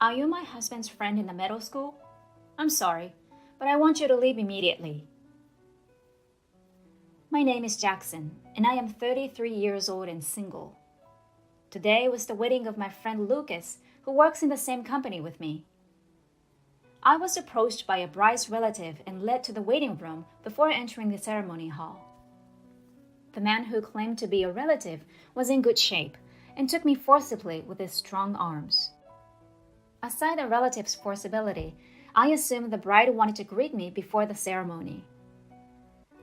Are you my husband's friend in the middle school? I'm sorry, but I want you to leave immediately. My name is Jackson, and I am 33 years old and single. Today was the wedding of my friend Lucas, who works in the same company with me. I was approached by a bride's relative and led to the waiting room before entering the ceremony hall. The man who claimed to be a relative was in good shape and took me forcibly with his strong arms. Aside the relative's forcibility, I assumed the bride wanted to greet me before the ceremony.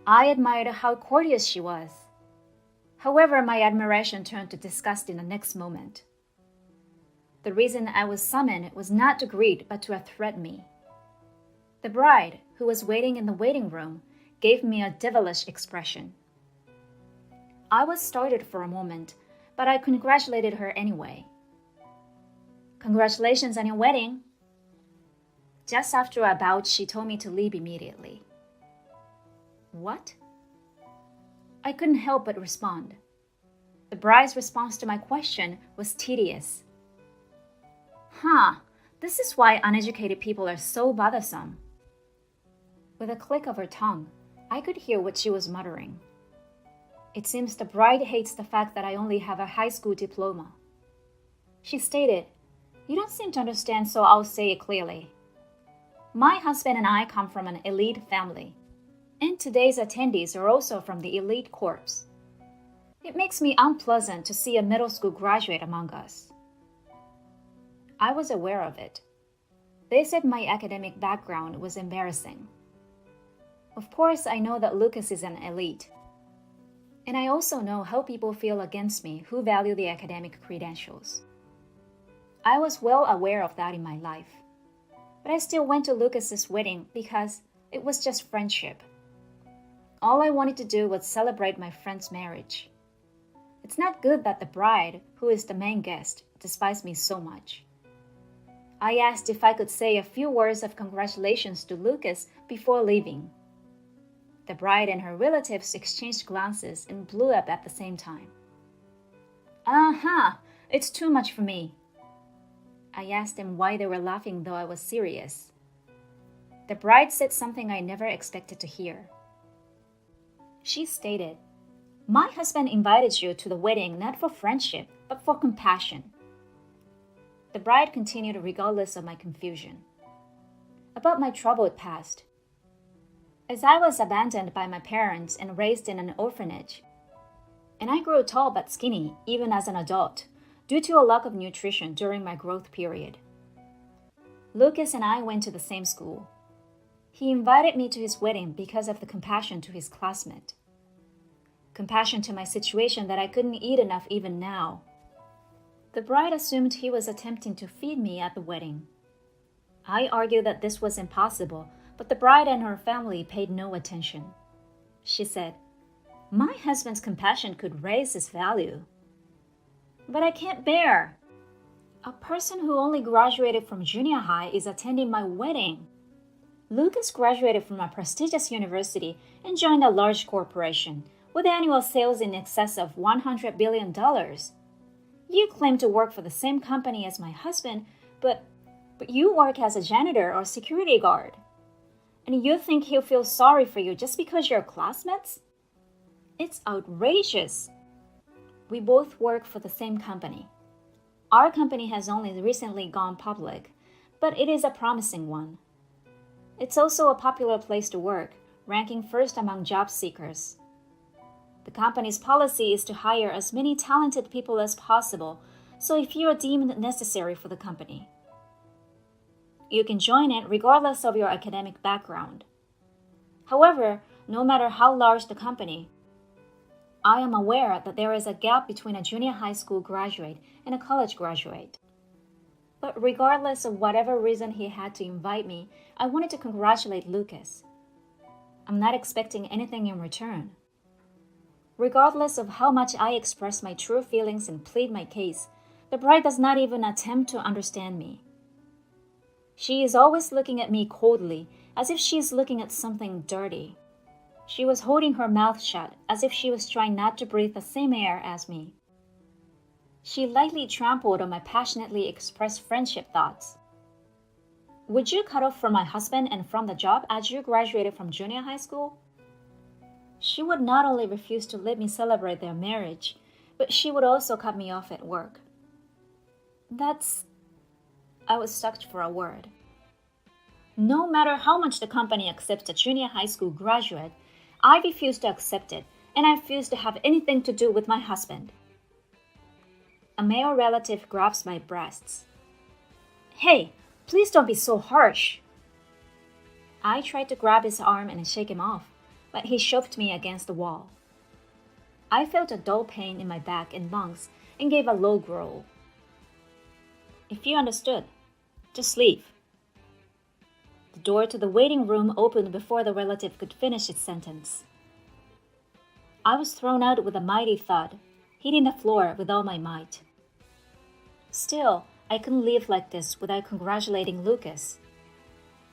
I admired how courteous she was. However, my admiration turned to disgust in the next moment. The reason I was summoned was not to greet but to threaten me. The bride, who was waiting in the waiting room, gave me a devilish expression. I was startled for a moment, but I congratulated her anyway. Congratulations on your wedding. Just after I bowed, she told me to leave immediately. What? I couldn't help but respond. The bride's response to my question was tedious. This is why uneducated people are so bothersome. With a click of her tongue, I could hear what she was muttering. It seems the bride hates the fact that I only have a high school diploma. She stated, "You don't seem to understand, so I'll say it clearly. My husband and I come from an elite family, and today's attendees are also from the elite corps. It makes me unpleasant to see a middle school graduate among us." I was aware of it. They said my academic background was embarrassing. Of course, I know that Lucas is an elite. And I also know how people feel against me who value the academic credentials. I was well aware of that in my life. But I still went to Lucas's wedding because it was just friendship. All I wanted to do was celebrate my friend's marriage. It's not good that the bride, who is the main guest, despised me so much. I asked if I could say a few words of congratulations to Lucas before leaving. The bride and her relatives exchanged glances and blew up at the same time. It's too much for me. I asked them why they were laughing, though I was serious. The bride said something I never expected to hear. She stated, "My husband invited you to the wedding not for friendship, but for compassion." The bride continued regardless of my confusion. About my troubled past. As I was abandoned by my parents and raised in an orphanage, and I grew tall but skinny even as an adult due to a lack of nutrition during my growth period. Lucas and I went to the same school. He invited me to his wedding because of the compassion to his classmate. Compassion to my situation that I couldn't eat enough even now. The bride assumed he was attempting to feed me at the wedding. I argued that this was impossible, but the bride and her family paid no attention. She said, "My husband's compassion could raise his value." But I can't bear. A person who only graduated from junior high is attending my wedding. Lucas graduated from a prestigious university and joined a large corporation with annual sales in excess of $100 billion. You claim to work for the same company as my husband, but you work as a janitor or security guard. And you think he'll feel sorry for you just because you're classmates? It's outrageous. We both work for the same company. Our company has only recently gone public, but it is a promising one. It's also a popular place to work, ranking first among job seekers. The company's policy is to hire as many talented people as possible, so if you are deemed necessary for the company, you can join it regardless of your academic background. However, no matter how large the company, I am aware that there is a gap between a junior high school graduate and a college graduate. But regardless of whatever reason he had to invite me, I wanted to congratulate Lucas. I'm not expecting anything in return. Regardless of how much I express my true feelings and plead my case, the bride does not even attempt to understand me. She is always looking at me coldly, as if she is looking at something dirty. She was holding her mouth shut, as if she was trying not to breathe the same air as me. She lightly trampled on my passionately expressed friendship thoughts. Would you cut off from my husband and from the job as you graduated from junior high school? She would not only refuse to let me celebrate their marriage, but she would also cut me off at work. I was stuck for a word. No matter how much the company accepts a junior high school graduate, I refuse to accept it, and I refuse to have anything to do with my husband. A male relative grabs my breasts. Hey, please don't be so harsh. I tried to grab his arm and shake him off, but he shoved me against the wall. I felt a dull pain in my back and lungs and gave a low growl. If you understood, just leave. The door to the waiting room opened before the relative could finish its sentence. I was thrown out with a mighty thud, hitting the floor with all my might. Still, I couldn't leave like this without congratulating Lucas.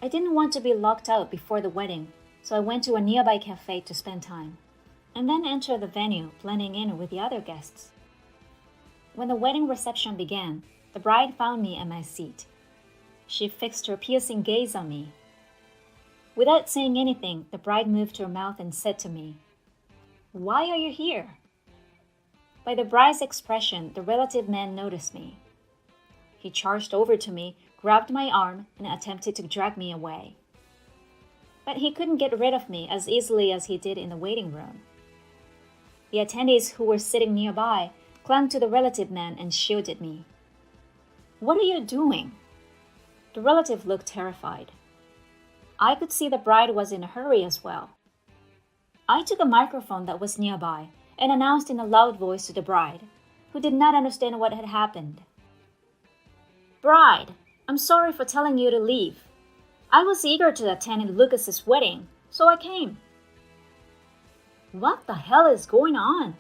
I didn't want to be locked out before the wedding, so I went to a nearby cafe to spend time, and then entered the venue, blending in with the other guests. When the wedding reception began, the bride found me at my seat. She fixed her piercing gaze on me. Without saying anything, the bride moved her mouth and said to me, "Why are you here?" By the bride's expression, the relative man noticed me. He charged over to me, grabbed my arm, and attempted to drag me away. But he couldn't get rid of me as easily as he did in the waiting room. The attendees who were sitting nearby clung to the relative man and shielded me. "What are you doing?" The relative looked terrified. I could see the bride was in a hurry as well. I took a microphone that was nearby and announced in a loud voice to the bride, who did not understand what had happened. "Bride, I'm sorry for telling you to leave. I was eager to attend Lucas's wedding, so I came." What the hell is going on?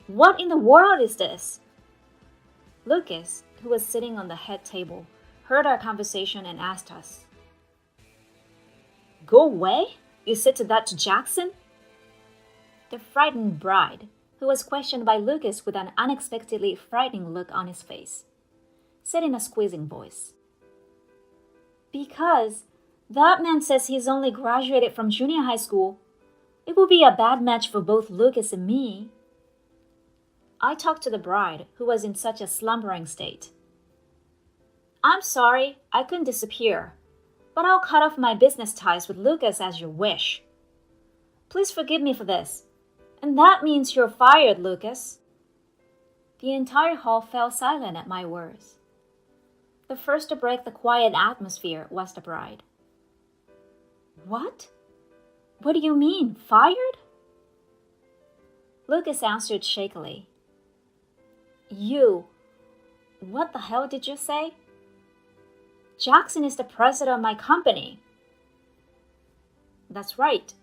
What in the world is this? Lucas, who was sitting on the head table, heard our conversation and asked us, "Go away? You said that to Jackson?" The frightened bride, who was questioned by Lucas with an unexpectedly frightening look on his face, said in a squeezing voice, "Because that man says he's only graduated from junior high school. It will be a bad match for both Lucas and me." I talked to the bride, who was in such a slumbering state. "I'm sorry, I couldn't disappear, but I'll cut off my business ties with Lucas as you wish. Please forgive me for this, and that means you're fired, Lucas." The entire hall fell silent at my words. The first to break the quiet atmosphere was the bride. "What? What do you mean, fired?" Lucas answered shakily. What the hell did you say?" "Jackson is the president of my company." "That's right.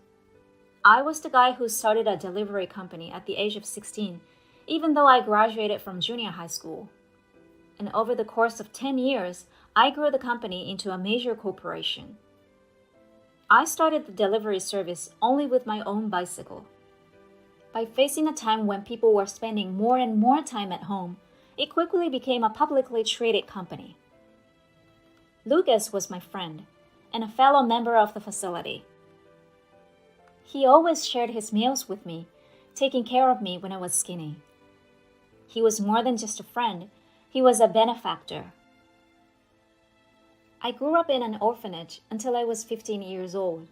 I was the guy who started a delivery company at the age of 16, even though I graduated from junior high school. And over the course of 10 years, I grew the company into a major corporation. I started the delivery service only with my own bicycle. By facing a time when people were spending more and more time at home, it quickly became a publicly traded company. Lucas was my friend and a fellow member of the facility. He always shared his meals with me, taking care of me when I was skinny. He was more than just a friend, he was a benefactor. I grew up in an orphanage until I was 15 years old,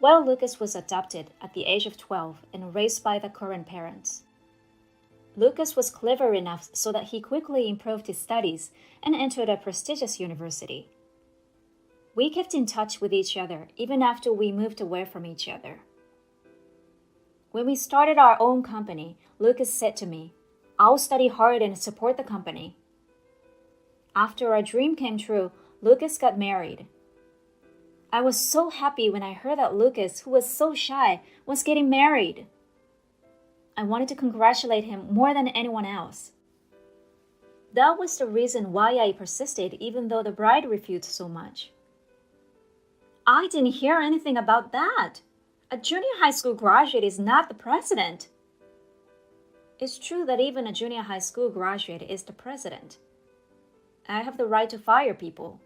while Lucas was adopted at the age of 12 and raised by the current parents. Lucas was clever enough so that he quickly improved his studies and entered a prestigious university. We kept in touch with each other even after we moved away from each other. When we started our own company, Lucas said to me, "I'll study hard and support the company." After our dream came true, Lucas got married. I was so happy when I heard that Lucas, who was so shy, was getting married. I wanted to congratulate him more than anyone else. That was the reason why I persisted even though the bride refused so much. "I didn't hear anything about that. A junior high school graduate is not the president." It's true that even a junior high school graduate is the president. I have the right to fire people.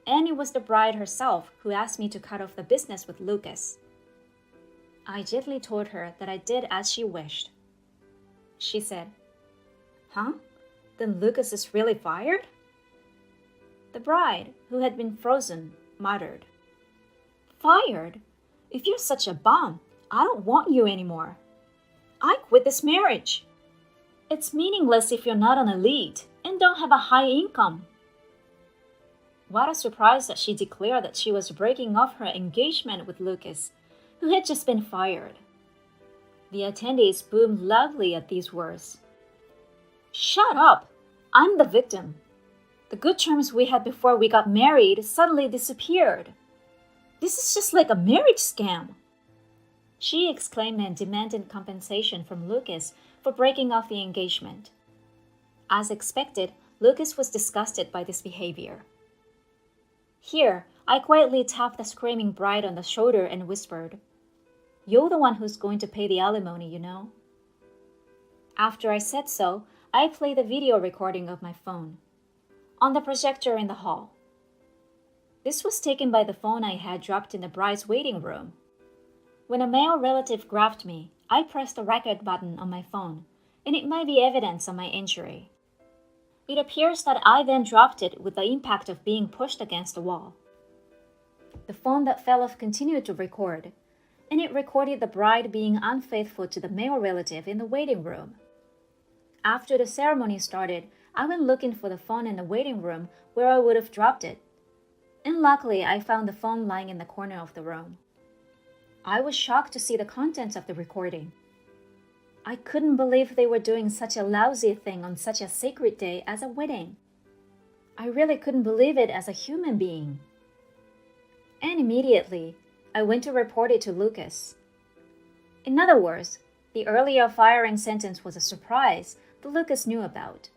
and it was the bride herself who asked me to cut off the business with Lucas. I gently told her that I did as she wished. She said, "Huh? Then Lucas is really fired?" The bride, who had been frozen, muttered, "Fired? If you're such a bum, I don't want you anymore. I quit this marriage. It's meaningless if you're not an elite and don't have a high income." What a surprise that she declared that she was breaking off her engagement with Lucas, who had just been fired. The attendees boomed loudly at these words. "Shut up! I'm the victim. The good terms we had before we got married suddenly disappeared. This is just like a marriage scam." She exclaimed and demanded compensation from Lucas for breaking off the engagement. As expected, Lucas was disgusted by this behavior. Here, I quietly tapped the screaming bride on the shoulder and whispered, "You're the one who's going to pay the alimony, you know." After I said so, I played the video recording of my phone on the projector in the hall. This was taken by the phone I had dropped in the bride's waiting room. When a male relative grabbed me, I pressed the record button on my phone, and it might be evidence of my injury. It appears that I then dropped it with the impact of being pushed against the wall. The phone that fell off continued to record, and it recorded the bride being unfaithful to the male relative in the waiting room. After the ceremony started, I went looking for the phone in the waiting room where I would have dropped it, and luckily I found the phone lying in the corner of the room. I was shocked to see the contents of the recording. I couldn't believe they were doing such a lousy thing on such a sacred day as a wedding. I really couldn't believe it as a human being. And immediately, I went to report it to Lucas. In other words, the earlier firing sentence was a surprise that Lucas knew about.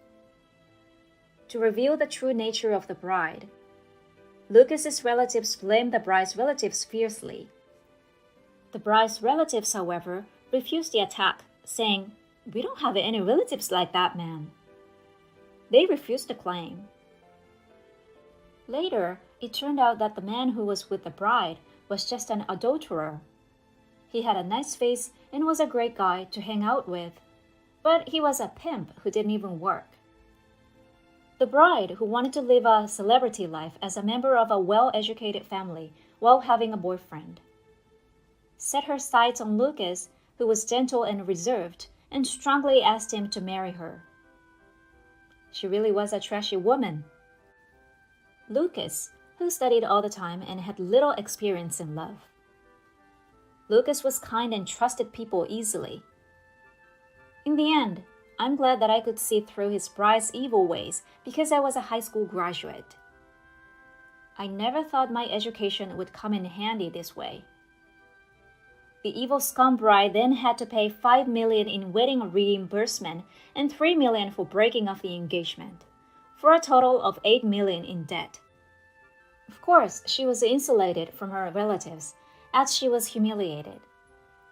To reveal the true nature of the bride, Lucas's relatives blamed the bride's relatives fiercely. The bride's relatives, however, refused the attack, saying, "We don't have any relatives like that man." They refused the claim. Later, it turned out that the man who was with the bride was just an adulterer. He had a nice face and was a great guy to hang out with, but he was a pimp who didn't even work. The bride, who wanted to live a celebrity life as a member of a well-educated family while having a boyfriend, set her sights on Lucas, who was gentle and reserved, and strongly asked him to marry her. She really was a trashy woman. Lucas, who studied all the time and had little experience in love. Lucas was kind and trusted people easily. In the end, I'm glad that I could see through his bride's evil ways because I was a high school graduate. I never thought my education would come in handy this way. The evil scum bride then had to pay $5 million in wedding reimbursement and $3 million for breaking off the engagement, for a total of $8 million in debt. Of course, she was insulated from her relatives, as she was humiliated,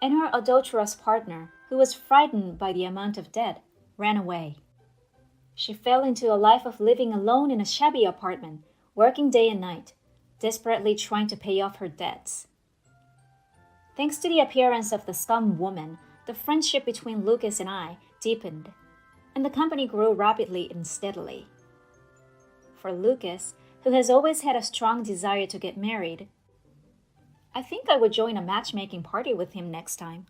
and her adulterous partner, who was frightened by the amount of debt, ran away. She fell into a life of living alone in a shabby apartment, working day and night, desperately trying to pay off her debts. Thanks to the appearance of the scum woman, the friendship between Lucas and I deepened, and the company grew rapidly and steadily. For Lucas, who has always had a strong desire to get married, I think I would join a matchmaking party with him next time.